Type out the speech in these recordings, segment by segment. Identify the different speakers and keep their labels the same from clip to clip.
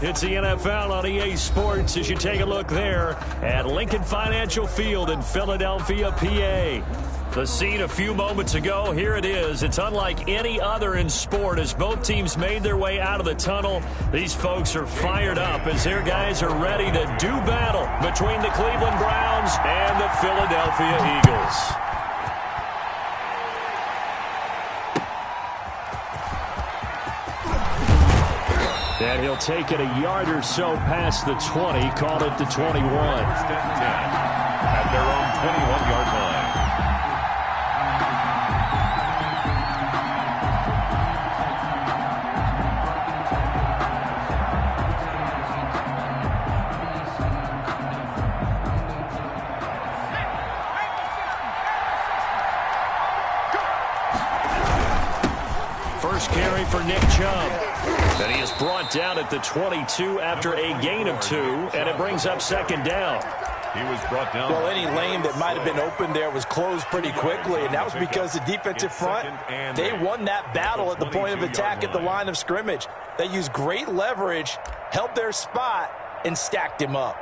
Speaker 1: It's the NFL on EA Sports as you take a look there at Lincoln Financial Field in Philadelphia, PA. The scene a few moments ago, here it is. It's unlike any other in sport as both teams made their way out of the tunnel. These folks are fired up as their guys are ready to do battle between the Cleveland Browns and the Philadelphia Eagles. And he'll take it a yard or so past the 20, call it the 21.
Speaker 2: At their own 21-yard line.
Speaker 1: First carry for Nick Chubb. And he is brought down at the 22 after a gain of 2, and it brings up second down.
Speaker 3: He was brought down. Well, any lane that might have been open there was closed pretty quickly, and that was because the defensive front, they won that battle at the point of attack at the line of scrimmage. They used great leverage, held their spot, and stacked him up.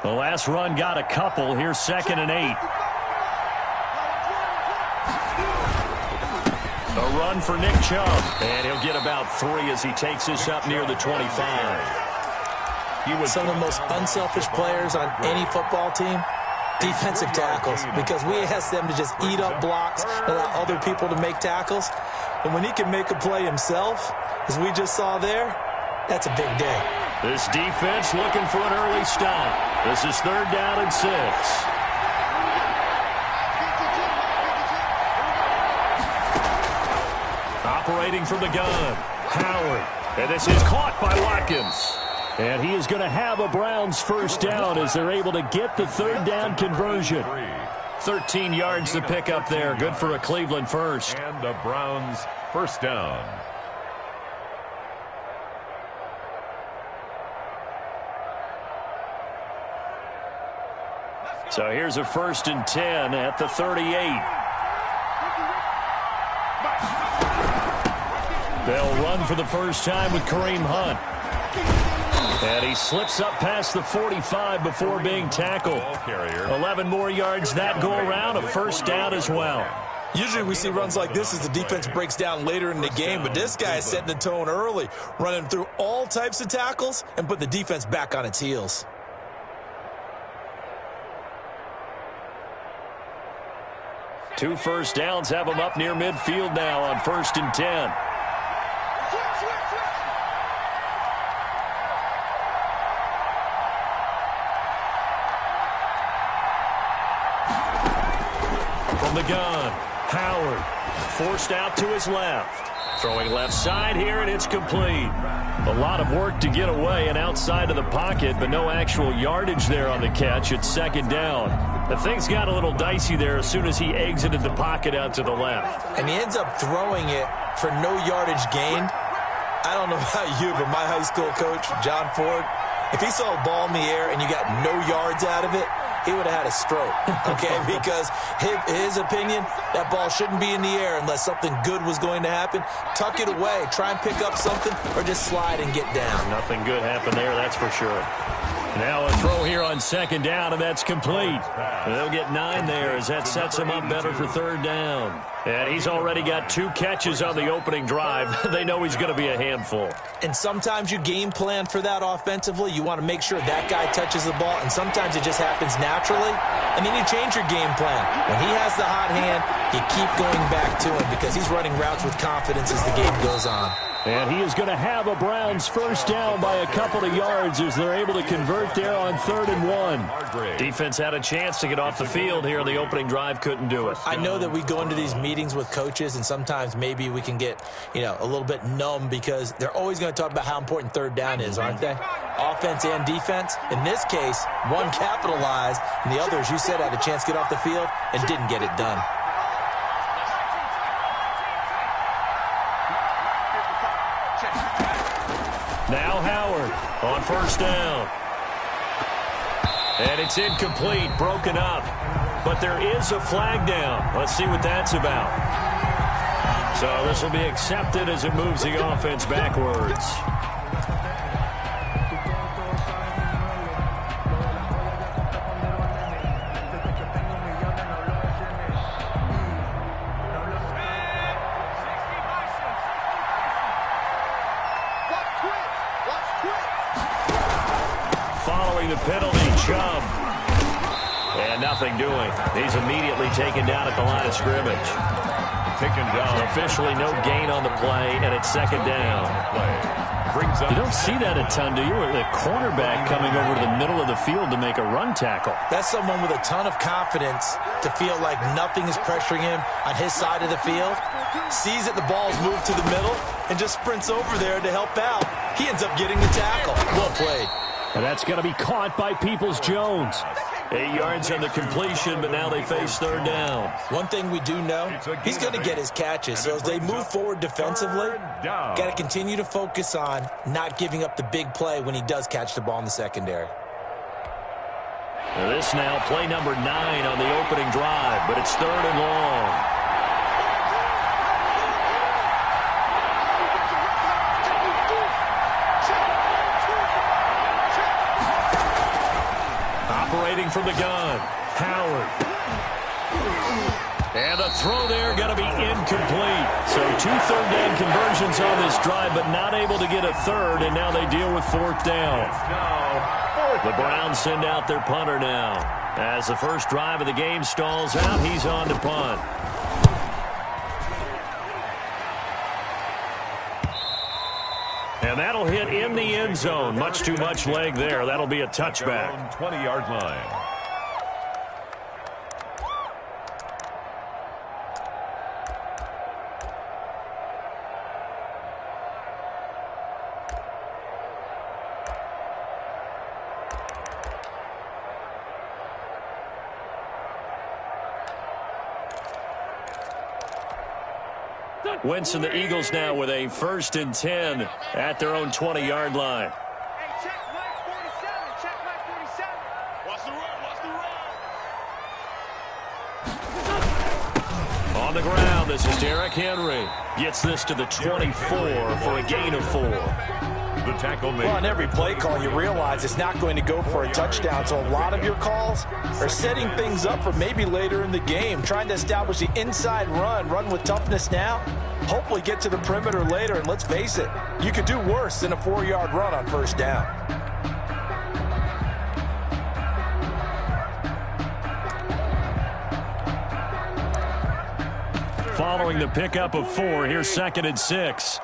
Speaker 1: The last run got a couple. Here's 2nd and 8. A run for Nick Chubb. And he'll get about 3 as he takes this up near the 25.
Speaker 4: He was some of the most unselfish players on any football team. Defensive tackles, because we ask them to just eat up blocks and allow other people to make tackles. And when he can make a play himself, as we just saw there, that's a big day.
Speaker 1: This defense looking for an early stop. This is 3rd down and 6. Operating from the gun, Howard. And this is caught by Watkins. And he is going to have a Browns first down as they're able to get the 3rd down conversion. 13 yards to pick up there. Good for a Cleveland first.
Speaker 2: And the Browns first down.
Speaker 1: So here's a 1st and 10 at the 38. They'll run for the first time with Kareem Hunt. And he slips up past the 45 before being tackled. 11 more yards that go around, a first down as well.
Speaker 4: Usually we see runs like this as the defense breaks down later in the game, but this guy is setting the tone early, running through all types of tackles and put the defense back on its heels.
Speaker 1: 2 first downs have them up near midfield now on 1st and 10. From the gun, Howard forced out to his left. Throwing left side here, and it's complete. A lot of work to get away and outside of the pocket, but no actual yardage there on the catch. It's 2nd down. The things got a little dicey there as soon as he exited the pocket out to the left.
Speaker 4: And he ends up throwing it for no yardage gained. I don't know about you, but my high school coach, John Ford, if he saw a ball in the air and you got no yards out of it, he would have had a stroke, okay? Because his opinion, that ball shouldn't be in the air unless something good was going to happen. Tuck it away, try and pick up something, or just slide and get down.
Speaker 1: Nothing good happened there, that's for sure. Now a throw here on 2nd down, and that's complete. They'll get 9 there as that sets him up better for 3rd down. And he's already got 2 catches on the opening drive. They know he's going to be a handful.
Speaker 4: And sometimes you game plan for that offensively. You want to make sure that guy touches the ball, and sometimes it just happens naturally. And then you change your game plan. When he has the hot hand, you keep going back to him because he's running routes with confidence as the game goes on.
Speaker 1: And he is going to have a Browns first down by a couple of yards as they're able to convert there on 3rd and 1. Defense had a chance to get off the field here on the opening drive, couldn't do it.
Speaker 4: I know that we go into these meetings with coaches, and sometimes maybe we can get, a little bit numb because they're always going to talk about how important 3rd down is, aren't they? Offense and defense. In this case, one capitalized, and the other, as you said, had a chance to get off the field and didn't get it done.
Speaker 1: on first down. And it's incomplete, broken up. But there is a flag down. Let's see what that's about. So this will be accepted as it moves the offense backwards. Following the penalty, Chubb. And nothing doing. He's immediately taken down at the line of scrimmage.
Speaker 2: Taken down.
Speaker 1: Officially no gain on the play, and it's second down. You don't see that a ton, do you? The cornerback coming over to the middle of the field to make a run tackle.
Speaker 4: That's someone with a ton of confidence to feel like nothing is pressuring him on his side of the field. Sees that the ball's moved to the middle and just sprints over there to help out. He ends up getting the tackle. Well played.
Speaker 1: And that's going to be caught by Peoples-Jones. 8 yards on the completion, but now they face third down.
Speaker 4: One thing we do know, he's going to get his catches. So as they move forward defensively, got to continue to focus on not giving up the big play when he does catch the ball in the secondary.
Speaker 1: This now play number 9 on the opening drive, but it's third and long. Operating from the gun, Howard. And the throw there going to be incomplete. So 2 third-down conversions on this drive, but not able to get a third, and now they deal with fourth down. The Browns send out their punter now. As the first drive of the game stalls out, he's on to punt. And that'll hit in the end zone. Much too much leg there. That'll be a touchback.
Speaker 2: 20-yard line.
Speaker 1: Wentz and the Eagles now with a 1st and 10 at their own 20-yard line.
Speaker 5: Hey, check line 47. Check line 47. Watch the run. Watch the run.
Speaker 1: On the ground, this is Derrick Henry. Gets this to the 24 for a gain of 4.
Speaker 2: The tackle made.
Speaker 3: Well, on every play call, you realize it's not going to go for a touchdown. So a lot of your calls are setting things up for maybe later in the game, trying to establish the inside run with toughness now, hopefully get to the perimeter later. And let's face it, you could do worse than a 4-yard run on first down.
Speaker 1: Following the pickup of 4, here's 2nd and 6.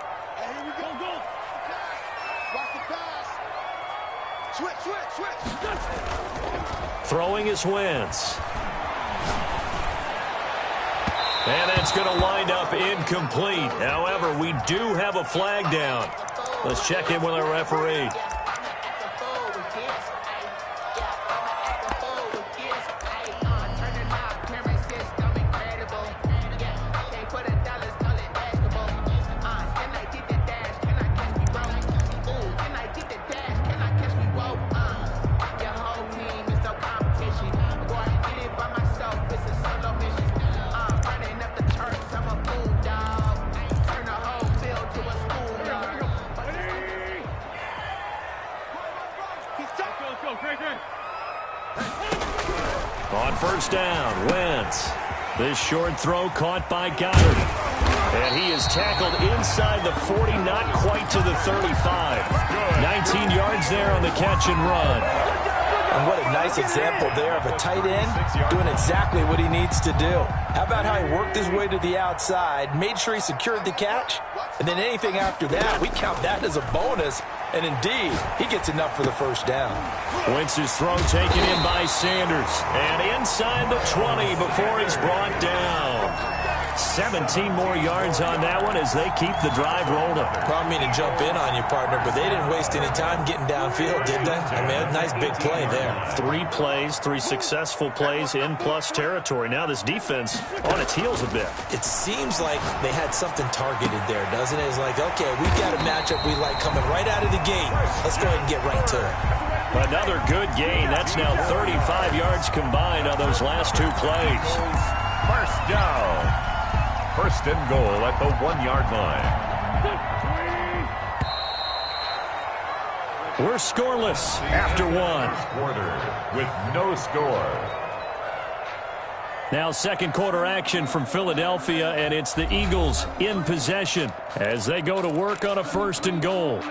Speaker 1: Throwing is Wentz. And that's going to wind up incomplete. However, we do have a flag down. Let's check in with our referee. On first down, Wentz. This short throw caught by Goddard. And he is tackled inside the 40, not quite to the 35. 19 yards there on the catch and run.
Speaker 3: And what a nice example there of a tight end doing exactly what he needs to do. How about how he worked his way to the outside, made sure he secured the catch, and then anything after that, we count that as a bonus. And indeed, he gets enough for the first down.
Speaker 1: Wentz's throw taken in by Sanders. And inside the 20 before he's brought down. 17 more yards on that one as they keep the drive rolling.
Speaker 4: I don't mean to jump in on you, partner, but they didn't waste any time getting downfield, did they? I mean, a nice big play there.
Speaker 1: 3 plays, 3 successful plays in plus territory. Now this defense on its heels a bit.
Speaker 4: It seems like they had something targeted there, doesn't it? It's like, okay, we've got a matchup we like coming right out of the gate. Let's go ahead and get right to it.
Speaker 1: Another good gain. That's now 35 yards combined on those last 2 plays.
Speaker 2: First down. First and goal at the 1-yard line.
Speaker 1: We're scoreless after 1.
Speaker 2: Quarter with no score.
Speaker 1: Now second quarter action from Philadelphia, and it's the Eagles in possession as they go to work on a first and goal.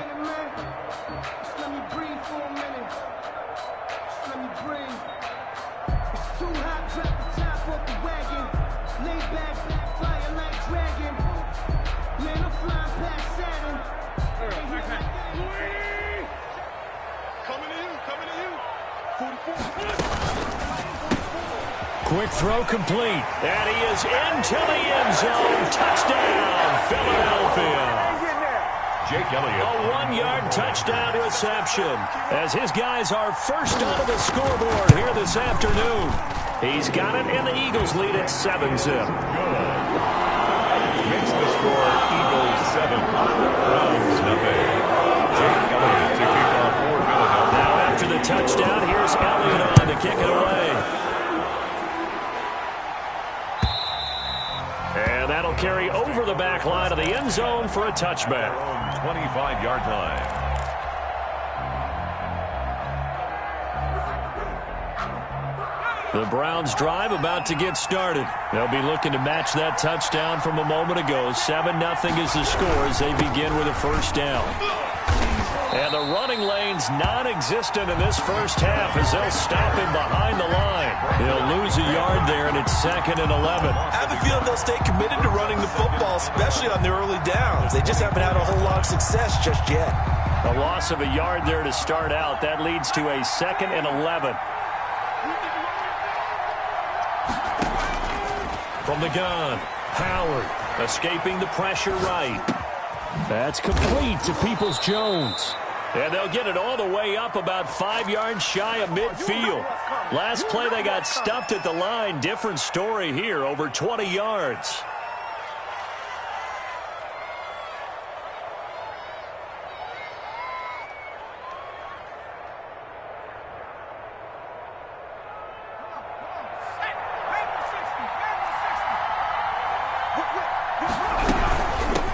Speaker 1: Quick throw complete. And he is into the end zone. Touchdown, Philadelphia.
Speaker 2: Jake Elliott.
Speaker 1: A 1-yard touchdown reception as his guys are first onto the scoreboard here this afternoon. He's got it, and the Eagles lead at 7-zip.
Speaker 2: Good. Makes the score Eagles 7, Browns nothing. Jake Elliott to kick off for Philadelphia.
Speaker 1: Now after the touchdown, here's Elliott on to kick it away. And that'll carry over the back line of the end zone for a touchback.
Speaker 2: 25-yard line.
Speaker 1: The Browns drive about to get started. They'll be looking to match that touchdown from a moment ago. 7-0 is the score as they begin with a first down. And the running lane's non-existent in this first half as they'll stop him behind the line. He'll lose a yard there, and it's 2nd and 11.
Speaker 4: I have a feeling they'll stay committed to running the football, especially on the early downs. They just haven't had a whole lot of success just yet.
Speaker 1: A loss of a yard there to start out. That leads to a 2nd and 11. From the gun, Howard escaping the pressure right. That's complete to Peoples-Jones. And they'll get it all the way up about 5 yards shy of midfield. Last play they got stuffed at the line. Different story here, over 20 yards.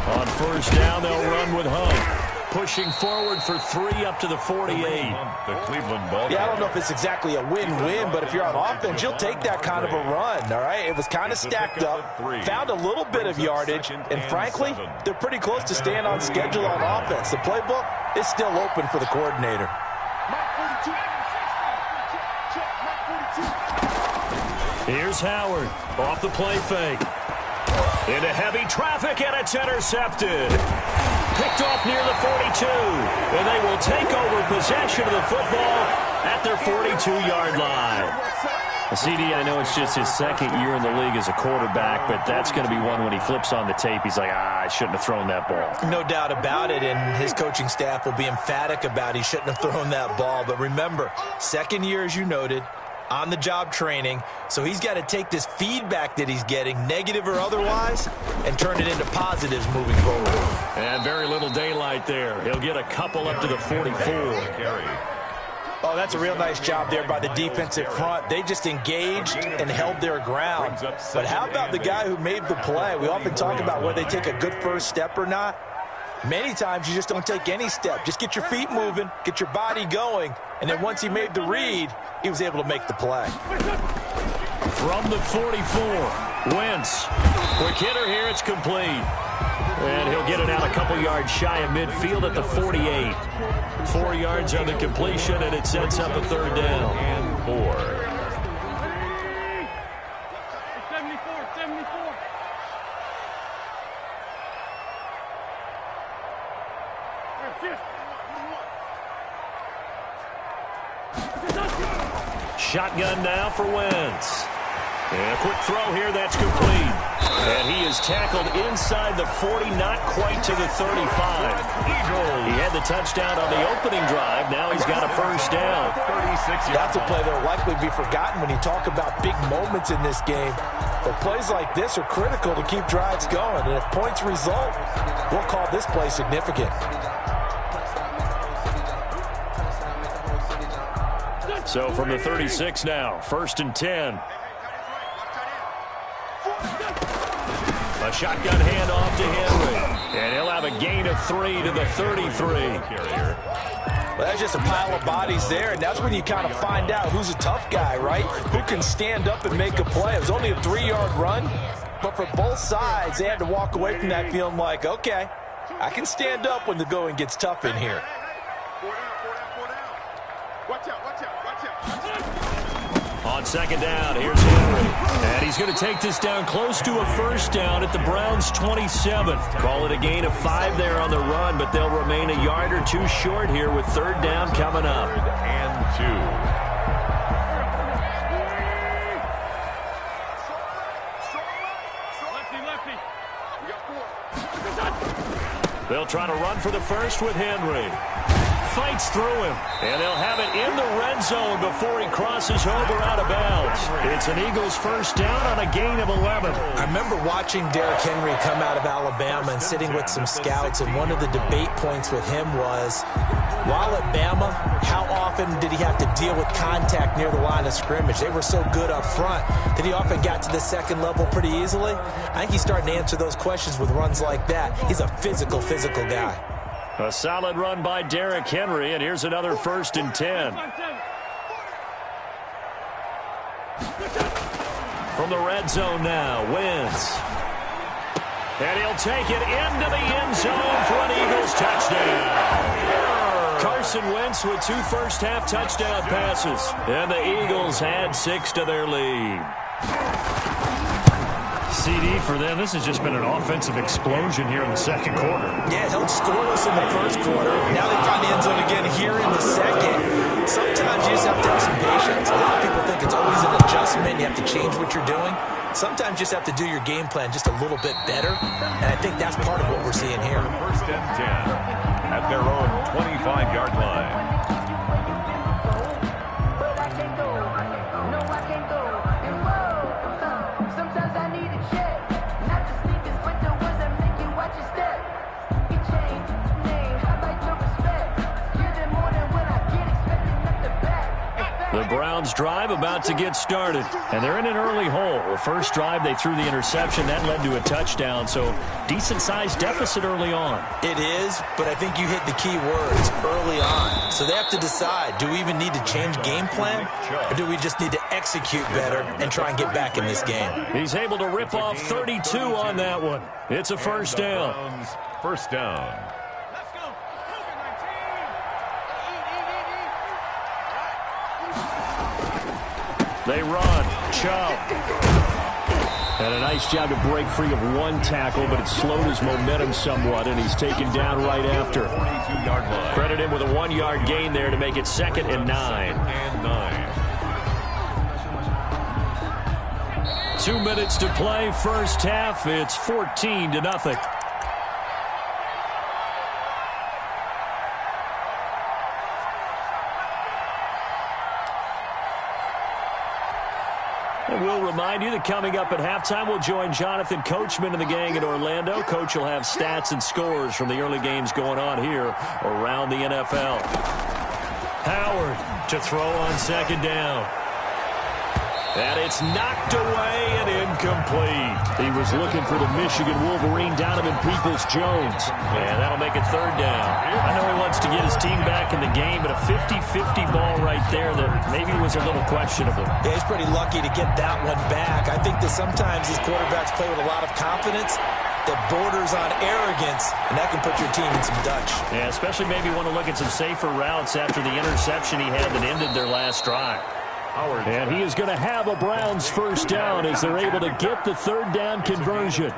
Speaker 1: On first down, they'll run with Hunt. Pushing forward for 3 up to the 48.
Speaker 2: The Cleveland ball.
Speaker 3: Yeah, I don't know if it's exactly a win-win, but if you're on offense, you'll take that kind of a run, all right? It was kind of stacked up, found a little bit of yardage, and frankly, they're pretty close to staying on schedule on offense. The playbook is still open for the coordinator.
Speaker 1: Here's Howard off the play fake. Into heavy traffic, and it's intercepted. Picked off near the 42, and they will take over possession of the football at their 42-yard line. CD, I know it's just his 2nd year in the league as a quarterback, but that's going to be one when he flips on the tape. He's like, I shouldn't have thrown that ball.
Speaker 4: No doubt about it, and his coaching staff will be emphatic about he shouldn't have thrown that ball. But remember, 2nd year, as you noted, on-the-job training, so he's got to take this feedback that he's getting, negative or otherwise, and turn it into positives moving forward.
Speaker 1: And very little daylight there. He'll get a couple up to the 44.
Speaker 3: Oh, that's a real nice job there by the defensive front. They just engaged and held their ground. But how about the guy who made the play? We often talk about whether they take a good first step or not. Many times you just don't take any step. Just get your feet moving, get your body going, and then once he made the read, he was able to make the play.
Speaker 1: From the 44, Wentz. Quick hitter here, it's complete. And he'll get it out a couple yards shy of midfield at the 48. 4 yards on the completion, and it sets up a 3rd down.
Speaker 2: And 4. Shotgun now for Wentz.
Speaker 1: And a quick throw here, that's complete. And he is is tackled inside the 40, not quite to the 35. He had the touchdown on the opening drive. Now he's got a first down.
Speaker 3: That's a play that will likely be forgotten when you talk about big moments in this game. But plays like this are critical to keep drives going. And if points result, we'll call this play significant.
Speaker 1: So from the 36 now, 1st and 10. A shotgun handoff to Henry. And he'll have a gain of 3 to the 33.
Speaker 3: Well, that's just a pile of bodies there, and that's when you kind of find out who's a tough guy, right? Who can stand up and make a play. It was only a 3-yard run, but for both sides, they had to walk away from that feeling like, okay, I can stand up when the going gets tough in here.
Speaker 1: On 2nd down, here's Henry. And he's going to take this down close to a first down at the Browns' 27. Call it a gain of 5 there on the run, but they'll remain a yard or 2 short here with 3rd down coming up.
Speaker 2: 3rd and
Speaker 1: 2. They'll try to run for the first with Henry. Fights through him, and they'll have it in the red zone before he crosses over out of bounds. It's an Eagles first down on a gain of 11.
Speaker 3: I remember watching Derrick Henry come out of Alabama and sitting with some scouts, and one of the debate points with him was, while at Bama, how often did he have to deal with contact near the line of scrimmage? They were so good up front that he often got to the second level pretty easily. I think he's starting to answer those questions with runs like that. He's a physical guy.
Speaker 1: A solid run by Derrick Henry, and here's another 1st and 10. From the red zone now, Wentz. And he'll take it into the end zone for an Eagles touchdown. Carson Wentz with 2 first-half touchdown passes, and the Eagles add 6 to their lead. CD for them. This has just been an offensive explosion here in the 2nd quarter.
Speaker 3: Yeah, held scoreless in the 1st quarter. Now they find the end zone again here in the 2nd. Sometimes you just have to have some patience. A lot of people think it's always an adjustment. You have to change what you're doing. Sometimes you just have to do your game plan just a little bit better. And I think that's part of what we're seeing here.
Speaker 2: 1st and 10 at their own 25-yard line.
Speaker 1: The Browns drive about to get started, and they're in an early hole. The first drive, they threw the interception. That led to a touchdown, so decent-sized deficit early on.
Speaker 3: It is, but I think you hit the key words, early on. So they have to decide, do we even need to change game plan, or do we just need to execute better and try and get back in this game?
Speaker 1: He's able to rip off 32 on that one. It's a first down.
Speaker 2: First down.
Speaker 1: They run. Chubb. And a nice job to break free of 1 tackle, but it slowed his momentum somewhat, and he's taken down right after.
Speaker 2: 42-yard line.
Speaker 1: Credit him with a 1-yard gain there to make it 2nd and 9. 2 minutes to play. First half. It's 14-0. And we'll remind you that coming up at halftime, we'll join Jonathan Coachman and the gang in Orlando. Coach will have stats and scores from the early games going on here around the NFL. Howard to throw on 2nd down. And it's knocked away and incomplete. He was looking for the Michigan Wolverine, Donovan Peoples-Jones. And that'll make it 3rd down. I know he wants to get his team back in the game, but a 50-50 ball right there that maybe was a little questionable.
Speaker 3: Yeah, he's pretty lucky to get that one back. I think that sometimes these quarterbacks play with a lot of confidence that borders on arrogance, and that can put your team in some Dutch.
Speaker 1: Yeah, especially maybe want to look at some safer routes after the interception he had that ended their last drive. And he is going to have a Browns first down as they're able to get the 3rd down conversion.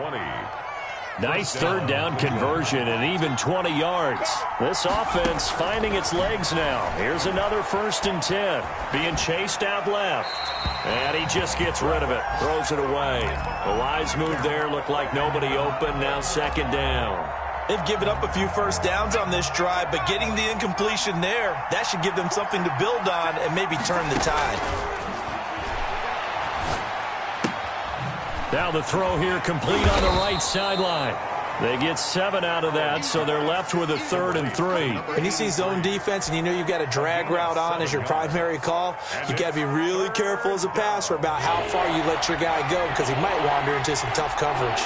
Speaker 1: Nice third down conversion and even 20 yards. This offense finding its legs now. Here's another 1st and 10. Being chased out left. And he just gets rid of it. Throws it away. The wise move there. Looked like nobody open. Now 2nd down.
Speaker 3: They've given up a few first downs on this drive, but getting the incompletion there, that should give them something to build on and maybe turn the tide.
Speaker 1: Now the throw here complete on the right sideline. They get 7 out of that, so they're left with a 3rd and 3.
Speaker 3: When you see zone defense and you know you've got a drag route on as your primary call, you got to be really careful as a passer about how far you let your guy go because he might wander into some tough coverage.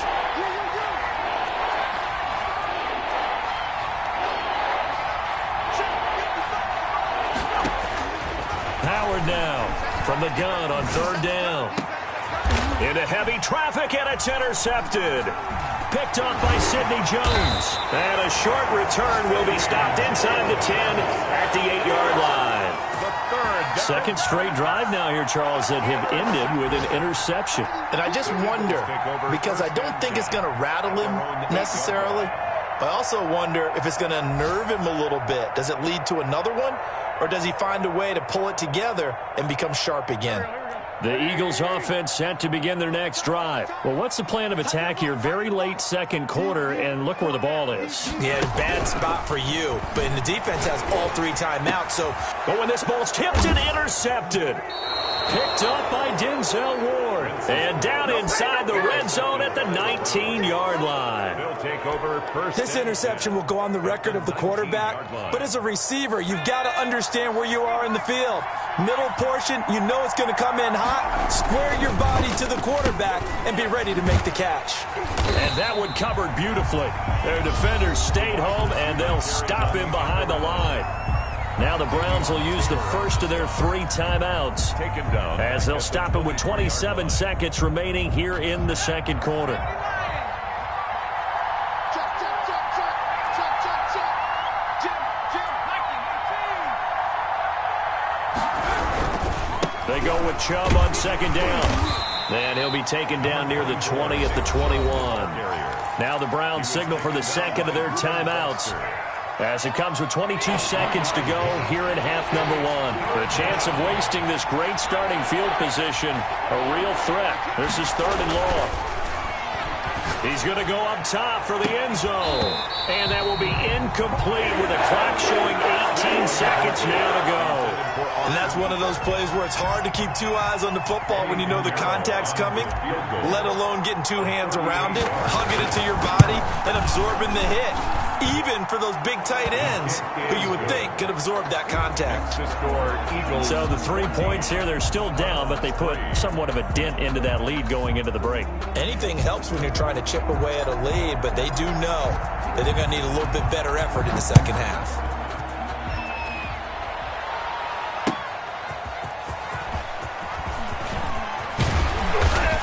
Speaker 1: Howard now from the gun on 3rd down. Into heavy traffic, and it's intercepted. Picked up by Sidney Jones. And a short return will be stopped inside the 10 at the 8-yard line. Second straight drive now here, Charles, that have ended with an interception.
Speaker 6: And I just wonder, because I don't think it's going to rattle him necessarily, but I also wonder if it's going to nerve him a little bit. Does it lead to another one, or does he find a way to pull it together and become sharp again?
Speaker 1: The Eagles offense set to begin their next drive. Well, what's the plan of attack here? Very late 2nd quarter, and look where the ball is.
Speaker 3: Yeah, bad spot for you, but the defense has all 3 timeouts, so...
Speaker 1: But when this ball's tipped and intercepted. Picked up by Denzel Ward. And down inside the red zone at the 19-yard line.
Speaker 3: This interception will go on the record of the quarterback, but as a receiver, you've got to understand where you are in the field. Middle portion, you know it's going to come in hot. Square your body to the quarterback and be ready to make the catch.
Speaker 1: And that one covered beautifully. Their defenders stayed home, and they'll stop him behind the line. Now the Browns will use the first of their 3 timeouts as they'll stop him with 27 seconds remaining here in the 2nd quarter. They go with Chubb on 2nd down. And he'll be taken down near the 20 at the 21. Now the Browns signal for the 2nd of their timeouts, as it comes with 22 seconds to go here in half number 1. The chance of wasting this great starting field position, a real threat. This is 3rd and long. He's going to go up top for the end zone. And that will be incomplete with the clock showing 18 seconds now to go.
Speaker 3: And that's one of those plays where it's hard to keep 2 eyes on the football when you know the contact's coming, let alone getting 2 hands around it, hugging it to your body, and absorbing the hit. Even for those big tight ends who you would think could absorb that contact.
Speaker 1: So the 3 points here, they're still down, but they put somewhat of a dent into that lead going into the break.
Speaker 3: Anything helps when you're trying to chip away at a lead, but they do know that they're going to need a little bit better effort in the 2nd half.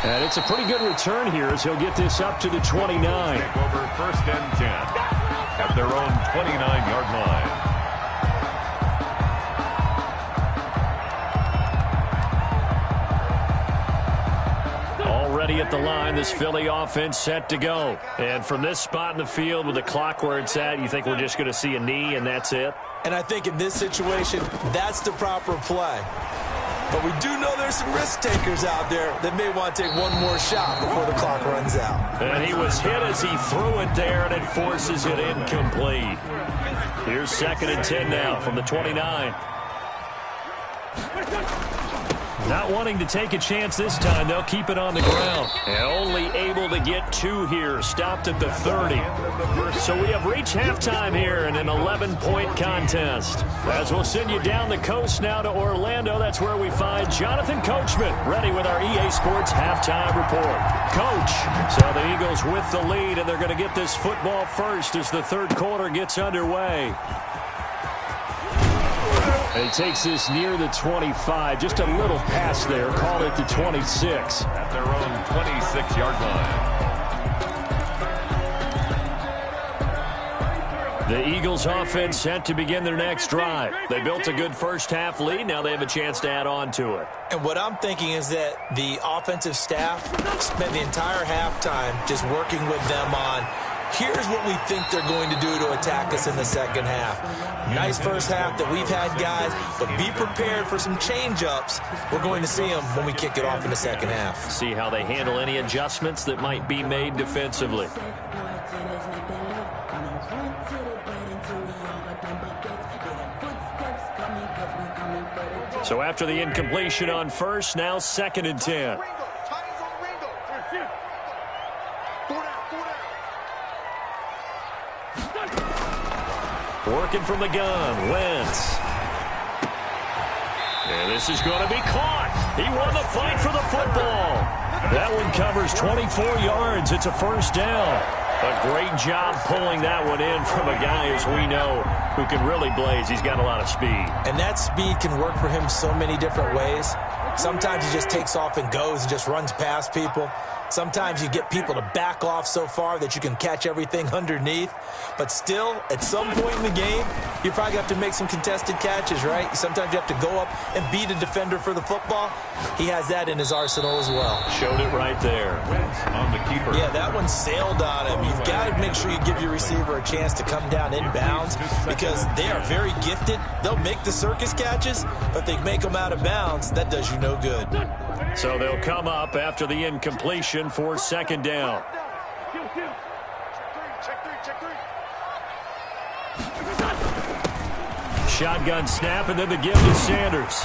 Speaker 1: And it's a pretty good return here as he'll get this up to the 29.
Speaker 2: Take over 1st and 10 at their own 29-yard line.
Speaker 1: Already at the line, this Philly offense set to go. And from this spot in the field with the clock where it's at, you think we're just going to see a knee and that's it?
Speaker 3: And I think in this situation, that's the proper play. But we do know there's some risk takers out there that may want to take one more shot before the clock runs out.
Speaker 1: And he was hit as he threw it there, and it forces it incomplete. Here's 2nd and 10 now from the 29. Not wanting to take a chance this time, they'll keep it on the ground. And only able to get 2 here, stopped at the 30. So we have reached halftime here in an 11-point contest. As we'll send you down the coast now to Orlando, that's where we find Jonathan Coachman, ready with our EA Sports halftime report. Coach, so the Eagles with the lead, and they're going to get this football first as the 3rd quarter gets underway. And he takes this near the 25. Just a little pass there. Call it the 26.
Speaker 2: At their own 26-yard line.
Speaker 1: The Eagles offense set to begin their next drive. They built a good first-half lead. Now they have a chance to add on to it.
Speaker 3: And what I'm thinking is that the offensive staff spent the entire halftime just working with them on, here's what we think they're going to do to attack us in the second half. Nice first half that we've had, guys, but be prepared for some change-ups. We're going to see them when we kick it off in the second half.
Speaker 1: See how they handle any adjustments that might be made defensively. So after the incompletion on first, now 2nd and 10. Working from the gun, Wentz. And this is going to be caught. He won the fight for the football. That one covers 24 yards. It's a first down. A great job pulling that one in from a guy, as we know, who can really blaze. He's got a lot of speed.
Speaker 3: And that speed can work for him so many different ways. Sometimes he just takes off and goes and just runs past people. Sometimes you get people to back off so far that you can catch everything underneath. But still, at some point in the game, you probably have to make some contested catches, right? Sometimes you have to go up and beat a defender for the football. He has that in his arsenal as well.
Speaker 1: Showed it right there.
Speaker 2: On the keeper.
Speaker 3: Yeah, that one sailed on him. You've got to make sure you give your receiver a chance to come down inbounds because they are very gifted. They'll make the circus catches, but they make them out of bounds. That does you no good.
Speaker 1: So they'll come up after the incompletion for 2nd down. Shotgun snap, and then the give to Sanders.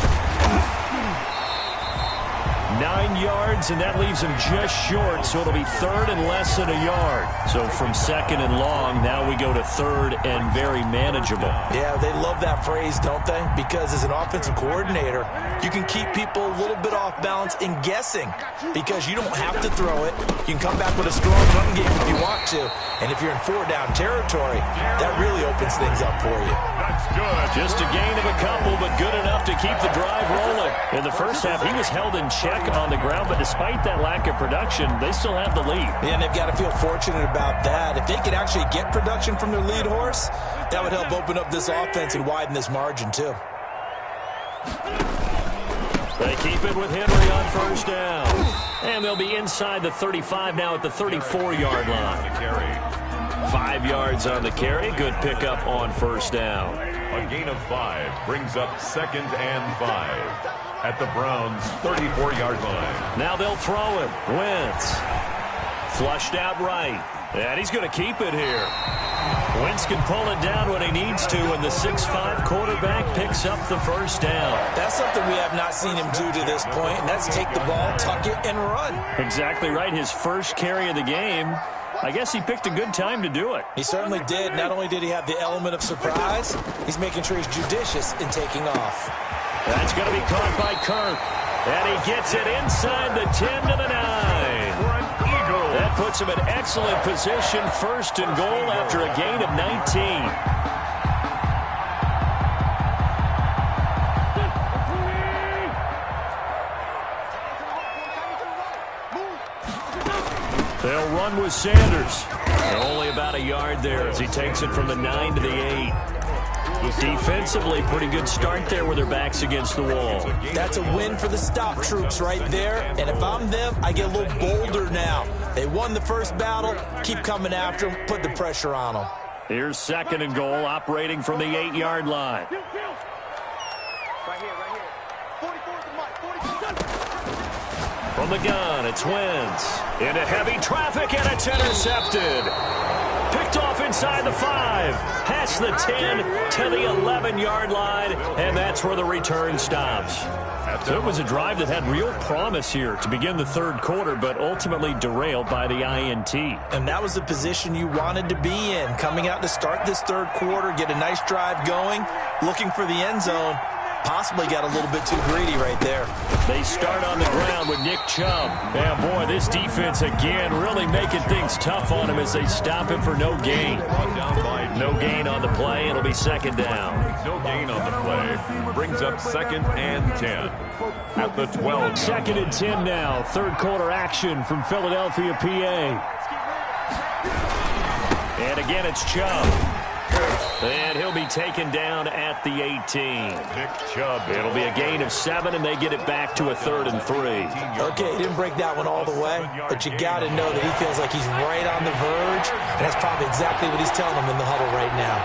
Speaker 1: 9 yards, and that leaves him just short, so it'll be 3rd and less than a yard. So from 2nd and long, now we go to 3rd and very manageable.
Speaker 3: Yeah, they love that phrase, don't they? Because as an offensive coordinator, you can keep people a little bit off balance in guessing because you don't have to throw it. You can come back with a strong run game if you want to. And if you're in 4-down territory, that really opens things up for you.
Speaker 2: That's good.
Speaker 1: Just a gain of a couple, but good enough to keep the drive rolling. In the first half, he was held in check on the ground, but despite that lack of production, they still have the lead.
Speaker 3: Yeah, and they've got to feel fortunate about that. If they could actually get production from their lead horse, that would help open up this offense and widen this margin, too.
Speaker 1: They keep it with Henry on first down. And they'll be inside the 35 now at the 34-yard line. 5 yards on the carry. Good pickup on first down.
Speaker 2: A gain of 5 brings up 2nd and 5 at the Browns' 34-yard line.
Speaker 1: Now they'll throw it. Wentz. Flushed out right. And he's going to keep it here. Wentz can pull it down when he needs to, and the 6'5" quarterback picks up the first down.
Speaker 3: That's something we have not seen him do to this point, and that's take the ball, tuck it, and run.
Speaker 1: Exactly right. His first carry of the game. I guess he picked a good time to do it.
Speaker 3: He certainly did. Not only did he have the element of surprise, he's making sure he's judicious in taking off.
Speaker 1: That's going to be caught by Kirk. And he gets it inside the 10 to the 9. That puts him in excellent position, 1st and goal after a gain of 19. They'll run with Sanders. Only about a yard there as he takes it from the 9 to the 8. Defensively, pretty good start there with their backs against the wall.
Speaker 3: That's a win for the stop troops right there. And if I'm them, I get a little bolder now. They won the first battle. Keep coming after them. Put the pressure on them.
Speaker 1: Here's 2nd and goal, operating from the 8-yard line.
Speaker 5: Right here. 44's the mark. 44.
Speaker 1: From the gun, it's Wentz. Into heavy traffic, and it's intercepted. Picked off inside the 5, past the 10 to the 11-yard line, and that's where the return stops. So it was a drive that had real promise here to begin the 3rd quarter, but ultimately derailed by the INT.
Speaker 3: And that was the position you wanted to be in, coming out to start this 3rd quarter, get a nice drive going, looking for the end zone. Possibly got a little bit too greedy right there.
Speaker 1: They start on the ground with Nick Chubb. And boy, this defense again really making things tough on him as they stop him for no gain. No gain on the play. It'll be 2nd down.
Speaker 2: No gain on the play. Brings up 2nd and 10 at the 12.
Speaker 1: 2nd and 10 now. 3rd quarter action from Philadelphia, PA. And again, it's Chubb. And he'll be taken down at the 18.
Speaker 2: Nick Chubb.
Speaker 1: It'll be a gain of 7, and they get it back to a 3rd and 3.
Speaker 3: Okay, he didn't break that one all the way, but you got to know that he feels like he's right on the verge, and that's probably exactly what he's telling them in the huddle right now.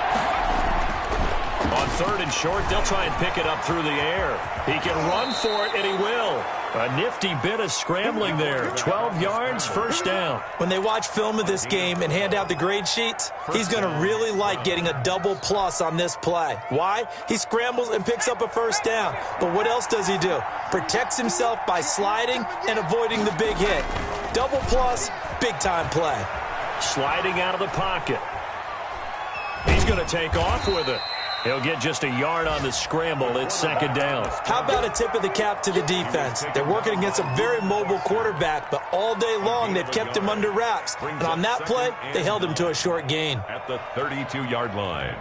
Speaker 1: On 3rd and short, they'll try and pick it up through the air. He can run for it, and he will. A nifty bit of scrambling there. 12 yards, 1st down.
Speaker 3: When they watch film of this game and hand out the grade sheets, he's going to really like getting a double plus on this play. Why? He scrambles and picks up a 1st down. But what else does he do? Protects himself by sliding and avoiding the big hit. Double plus, big-time play.
Speaker 1: Sliding out of the pocket. He's going to take off with it. He'll get just a yard on the scramble. It's 2nd down.
Speaker 3: How about a tip of the cap to the defense? They're working against a very mobile quarterback, but all day long they've kept him under wraps. And on that play, they held him to a short gain.
Speaker 2: At the 32-yard line.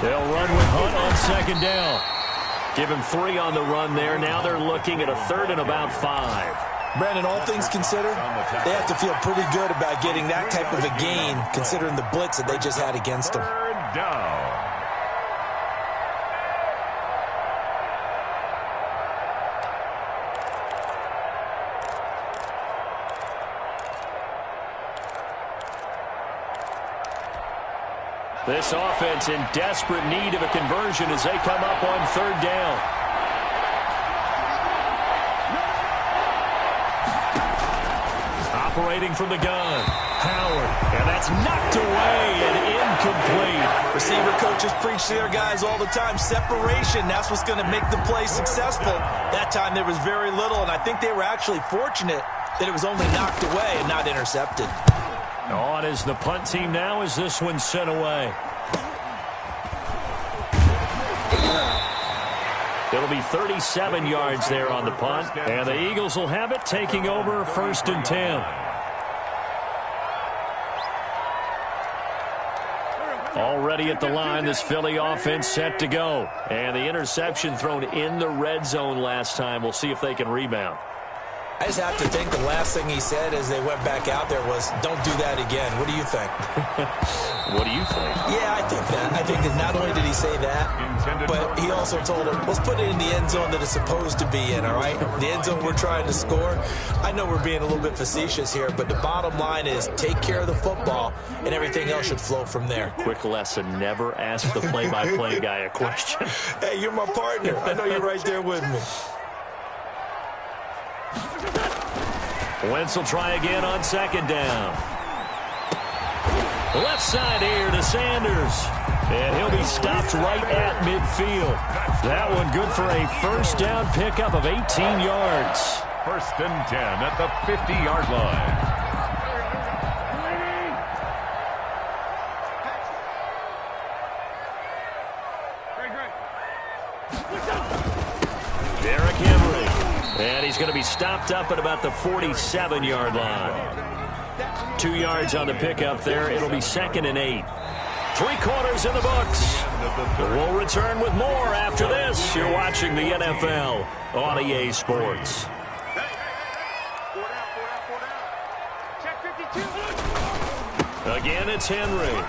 Speaker 1: They'll run with Hunt on 2nd down. Give him 3 on the run there. Now they're looking at a 3rd and about 5.
Speaker 3: Brandon, all things considered, they have to feel pretty good about getting that type of a gain, considering the blitz that they just had against them.
Speaker 2: 3rd down.
Speaker 1: This offense in desperate need of a conversion as they come up on 3rd down. Operating from the gun, Howard, and that's knocked away and incomplete.
Speaker 3: Receiver coaches preach to their guys all the time. Separation, that's what's going to make the play successful. That time there was very little, and I think they were actually fortunate that it was only knocked away and not intercepted.
Speaker 1: On is the punt team now as this one's sent away. It'll be 37 yards there on the punt, and the Eagles will have it, taking over 1st and 10. Already at the line, this Philly offense set to go. And the interception thrown in the red zone last time. We'll see if they can rebound.
Speaker 3: I just have to think the last thing he said as they went back out there was, don't do that again. What do you think?
Speaker 1: What do you think?
Speaker 3: Yeah, I think that. I think that not only did he say that, but he also told him, let's put it in the end zone that it's supposed to be in, all right? The end zone we're trying to score. I know we're being a little bit facetious here, but the bottom line is take care of the football, and everything else should flow from there.
Speaker 1: Quick lesson, never ask the play-by-play guy a question.
Speaker 3: Hey, you're my partner. I know you're right there with me.
Speaker 1: Wentz will try again on 2nd down. Left side here to Sanders. And he'll be stopped right at midfield. That one good for a 1st down pickup of 18 yards.
Speaker 2: 1st and 10 at the 50-yard line.
Speaker 1: Derrick Henry. And he's going to be stopped up at about the 47-yard line. 2 yards on the pickup there. It'll be 2nd and 8. 3 quarters in the books. We'll return with more after this. You're watching the NFL on EA Sports. Again, it's Henry.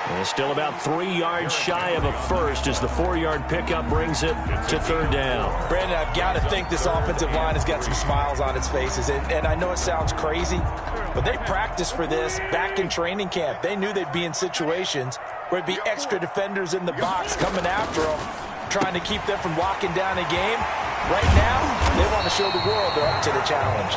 Speaker 1: And still about 3 yards shy of a first as the 4-yard pickup brings it to 3rd down.
Speaker 3: Brandon, I've got to think this offensive line has got some smiles on its faces. And I know it sounds crazy, but they practiced for this back in training camp. They knew they'd be in situations where it'd be extra defenders in the box coming after them, trying to keep them from locking down a game. Right now, they want to show the world they're up to the challenge.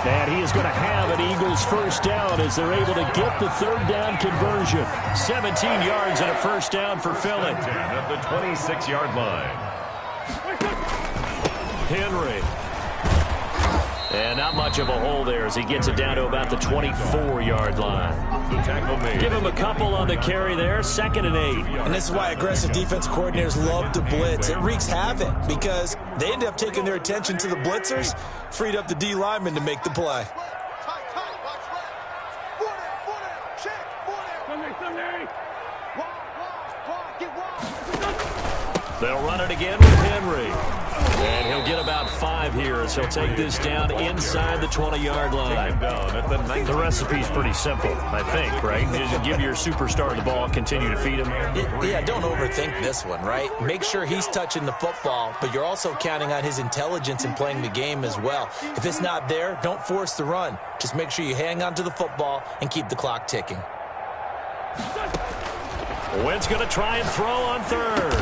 Speaker 1: And he is going to have an Eagles 1st down as they're able to get the 3rd down conversion. 17 yards and a 1st down for Philly.
Speaker 2: 10 at the 26-yard line.
Speaker 1: Henry. And not much of a hole there as he gets it down to about the 24-yard line.
Speaker 2: The tackle made.
Speaker 1: Give him a couple on the carry there. 2nd and 8.
Speaker 3: And this is why aggressive defense coordinators love to blitz. It wreaks havoc because they end up taking their attention to the blitzers, freed up the D lineman to make the play.
Speaker 1: They'll run it again with Henry. And he'll get about 5 here as he'll take this down inside the 20-yard line. The recipe's pretty simple, I think, right? Just give your superstar the ball, continue to feed him.
Speaker 3: Yeah, don't overthink this one, right? Make sure he's touching the football, but you're also counting on his intelligence in playing the game as well. If it's not there, don't force the run. Just make sure you hang on to the football and keep the clock ticking.
Speaker 1: Wynn's going to try and throw on third.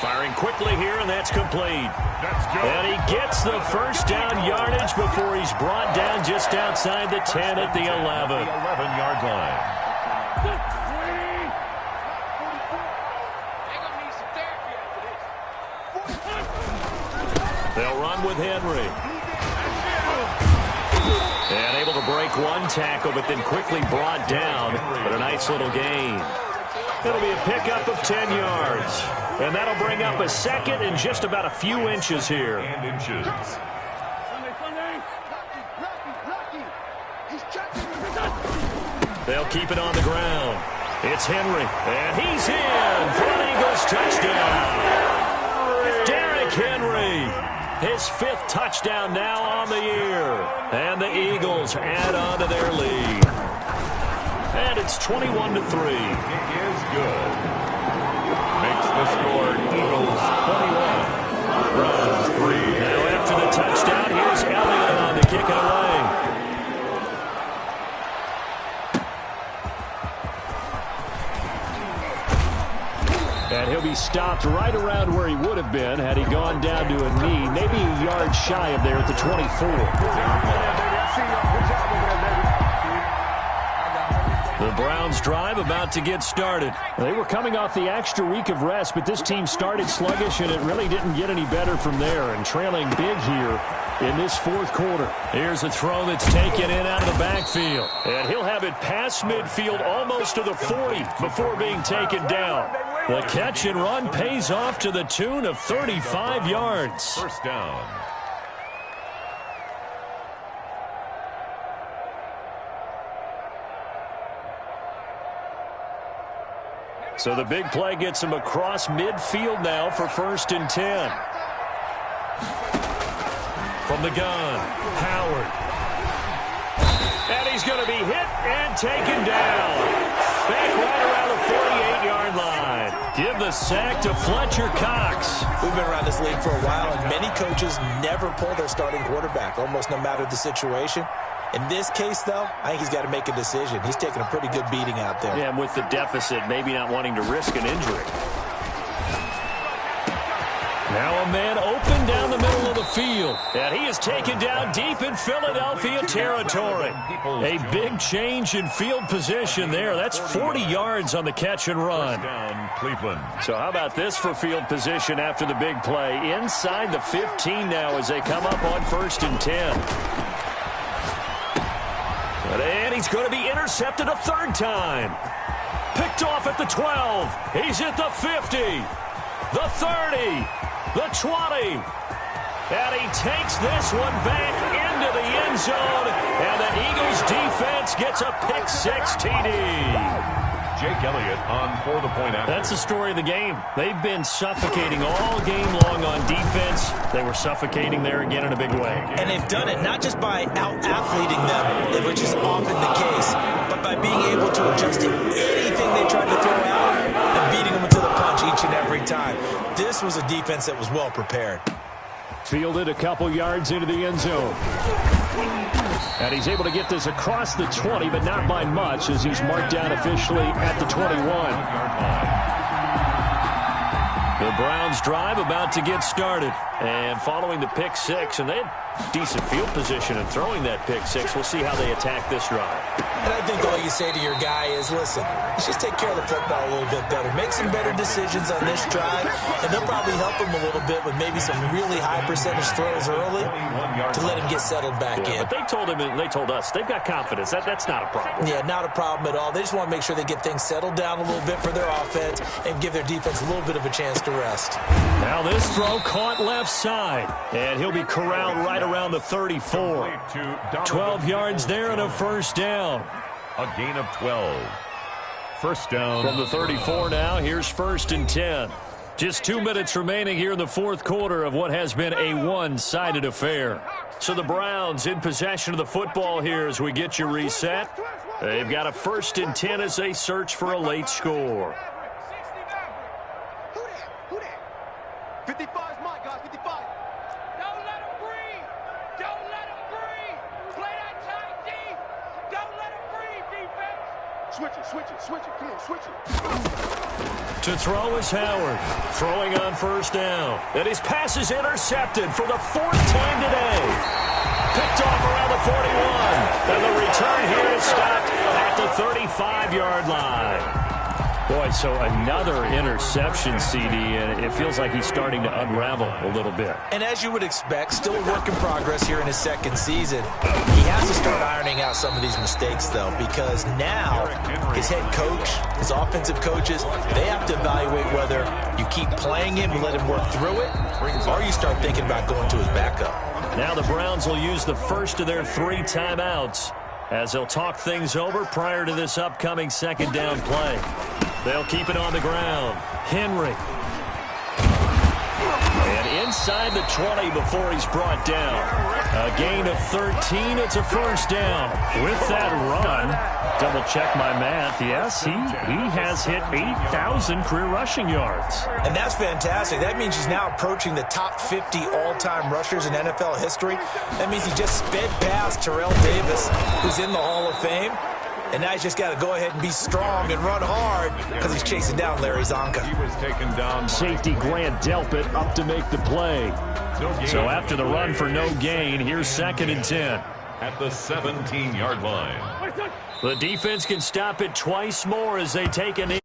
Speaker 1: Firing quickly here, and that's complete. And he gets the first down yardage before he's brought down just outside the 10 at the 11.
Speaker 2: 11-yard line.
Speaker 1: They'll run with Henry. And able to break one tackle, but then quickly brought down. But a nice little gain. It'll be a pickup of 10 yards. And that'll bring up a second and just about a few inches here. They'll keep it on the ground. It's Henry, and he's in for an Eagles touchdown. Derrick Henry, his 5th touchdown now on the year. And the Eagles add on to their lead. And it's 21-3.
Speaker 2: It is good. Makes the score Eagles 21, Browns 3.
Speaker 1: Now after the touchdown, here's Elliott on to kick it away. And he'll be stopped right around where he would have been had he gone down to a knee, maybe a yard shy of there at the 24. The Browns drive about to get started. They were coming off the extra week of rest, but this team started sluggish, and it really didn't get any better from there, and trailing big here in this 4th quarter. Here's a throw that's taken in out of the backfield, and he'll have it past midfield almost to the 40 before being taken down. The catch and run pays off to the tune of 35 yards.
Speaker 2: First down.
Speaker 1: So the big play gets him across midfield now for 1st and 10. From the gun, Howard. And he's going to be hit and taken down. Back right around the 48-yard line. Give the sack to Fletcher Cox.
Speaker 3: We've been around this league for a while, and many coaches never pull their starting quarterback, almost no matter the situation. In this case, though, I think he's got to make a decision. He's taking a pretty good beating out there.
Speaker 1: Yeah, and with the deficit, maybe not wanting to risk an injury. Now a man open down the middle of the field. And he is taken down deep in Philadelphia territory. A big change in field position there. That's 40 yards on the catch and run.
Speaker 2: Down, Cleveland.
Speaker 1: So how about this for field position after the big play? Inside the 15 now as they come up on 1st and 10. And he's going to be intercepted a 3rd time. Picked off at the 12. He's at the 50. The 30. The 20. And he takes this one back into the end zone. And the Eagles defense gets a pick-6 TD.
Speaker 2: Jake Elliott on for the point after.
Speaker 1: That's the story of the game. They've been suffocating all game long on defense. They were suffocating there again in a big way.
Speaker 3: And they've done it not just by out-athleting them, which is often the case, but by being able to adjust to anything they tried to throw out and beating them into the punch each and every time. This was a defense that was well prepared.
Speaker 1: Fielded a couple yards into the end zone. And he's able to get this across the 20, but not by much as he's marked down officially at the 21. The Browns drive about to get started. And following the pick-6, and they had decent field position in throwing that pick-6. We'll see how they attack this drive.
Speaker 3: And I think all you say to your guy is, listen, let's just take care of the football a little bit better. Make some better decisions on this drive, and they'll probably help him a little bit with maybe some really high percentage throws early to let him get settled back in.
Speaker 1: But they told him, and they told us, they've got confidence. That's not a problem.
Speaker 3: Yeah, not a problem at all. They just want to make sure they get things settled down a little bit for their offense and give their defense a little bit of a chance to rest.
Speaker 1: Now this throw caught left side, and he'll be corralled right around the 34. 12 yards there and a first down.
Speaker 2: A gain of 12. First down.
Speaker 1: From the 34 now, here's 1st and 10. Just 2 minutes remaining here in the fourth quarter of what has been a one-sided affair. So the Browns in possession of the football here as we get you reset. They've got a 1st and 10 as they search for a late score.
Speaker 5: 55 is mine, guys. 55. Don't let him breathe. Don't let him breathe. Play that tight deep. Don't let him breathe, defense. Switch it. Come on, switch it.
Speaker 1: To throw is Howard. Throwing on 1st down. And his pass is intercepted for the 4th time today. Picked off around the 41. And the return here is stopped at the 35-yard line. Boy, so another interception, CD, and it feels like he's starting to unravel a little bit.
Speaker 3: And as you would expect, still a work in progress here in his 2nd season. He has to start ironing out some of these mistakes, though, because now his head coach, his offensive coaches, they have to evaluate whether you keep playing him and let him work through it, or you start thinking about going to his backup.
Speaker 1: Now the Browns will use the first of their 3 timeouts as they'll talk things over prior to this upcoming 2nd down play. They'll keep it on the ground. Henry. And inside the 20 before he's brought down. A gain of 13. It's a 1st down. With that run, double check my math. Yes, he has hit 8,000 career rushing yards.
Speaker 3: And that's fantastic. That means he's now approaching the top 50 all-time rushers in NFL history. That means he just sped past Terrell Davis, who's in the Hall of Fame. And now he's just got to go ahead and be strong and run hard because he's chasing down Larry Zonka.
Speaker 2: He was taken down.
Speaker 1: Safety Grant Delpit up to make the play. So after the run for no gain, here's 2nd and 10.
Speaker 2: At the 17-yard line.
Speaker 1: The defense can stop it twice more as they take a knee.